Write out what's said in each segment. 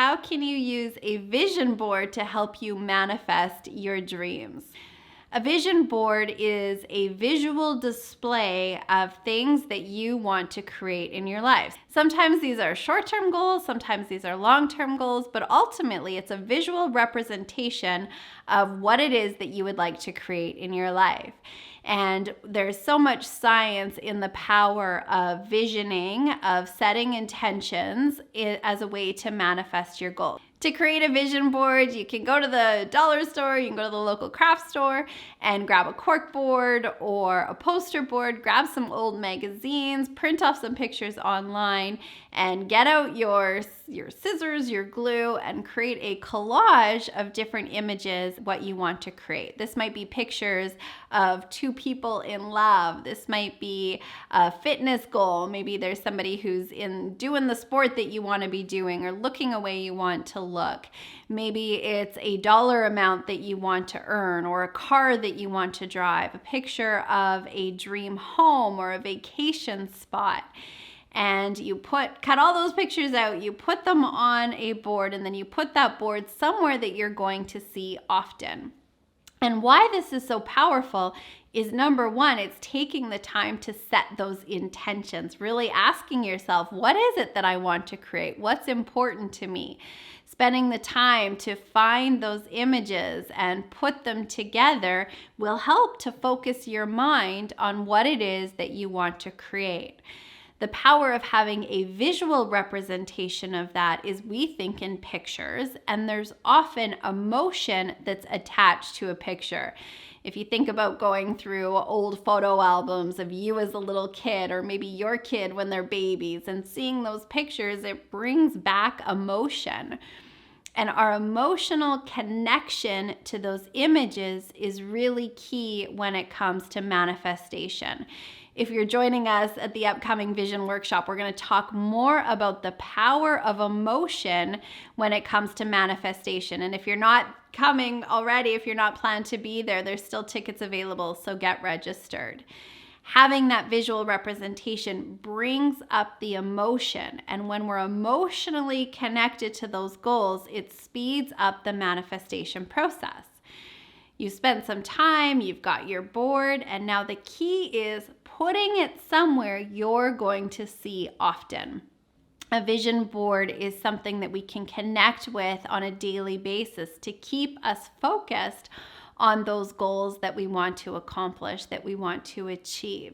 how can you use a vision board to help you manifest your dreams? A vision board is a visual display of things that you want to create in your life. Sometimes these are short-term goals, sometimes these are long-term goals, but ultimately it's a visual representation of what it is that you would like to create in your life. And there's so much science in the power of visioning, of setting intentions as a way to manifest your goals. To create a vision board, you can go to the dollar store, you can go to the local craft store and grab a cork board or a poster board, grab some old magazines, print off some pictures online, and get out your scissors, your glue, and create a collage of different images, what you want to create. This might be pictures of two people in love. This might be a fitness goal. Maybe there's somebody who's doing the sport that you want to be doing or looking a way you want to look. Maybe it's a dollar amount that you want to earn or a car that you want to drive, a picture of a dream home or a vacation spot. And you cut all those pictures out, you put them on a board, and then you put that board somewhere that you're going to see often. And why this is so powerful is, number one, it's taking the time to set those intentions, really asking yourself, what is it that I want to create? What's important to me? Spending the time to find those images and put them together will help to focus your mind on what it is that you want to create. The power of having a visual representation of that is we think in pictures, and there's often emotion that's attached to a picture. If you think about going through old photo albums of you as a little kid, or maybe your kid when they're babies, and seeing those pictures, it brings back emotion. And our emotional connection to those images is really key when it comes to manifestation. If you're joining us at the upcoming Vision Workshop, we're going to talk more about the power of emotion when it comes to manifestation. And if you're not coming already, if you're not planned to be there, there's still tickets available, so get registered. Having that visual representation brings up the emotion. And when we're emotionally connected to those goals, it speeds up the manifestation process. You spent some time, you've got your board, and now the key is putting it somewhere you're going to see often. A vision board is something that we can connect with on a daily basis to keep us focused on those goals that we want to accomplish, that we want to achieve.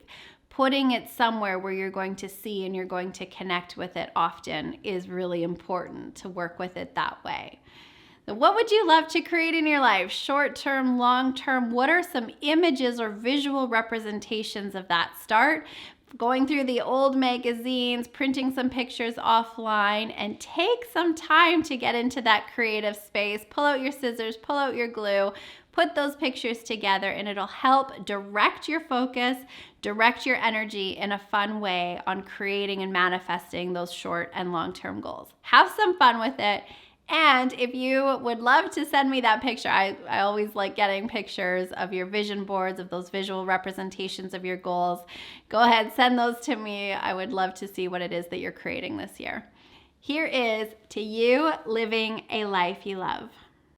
Putting it somewhere where you're going to see and you're going to connect with it often is really important to work with it that way. So what would you love to create in your life? Short-term, long-term? What are some images or visual representations of that? Start going through the old magazines, printing some pictures offline, and take some time to get into that creative space. Pull out your scissors, pull out your glue, put those pictures together, and it'll help direct your focus, direct your energy in a fun way on creating and manifesting those short and long-term goals. Have some fun with it. And if you would love to send me that picture, I always like getting pictures of your vision boards, of those visual representations of your goals. Go ahead, send those to me. I would love to see what it is that you're creating this year. Here is to you living a life you love.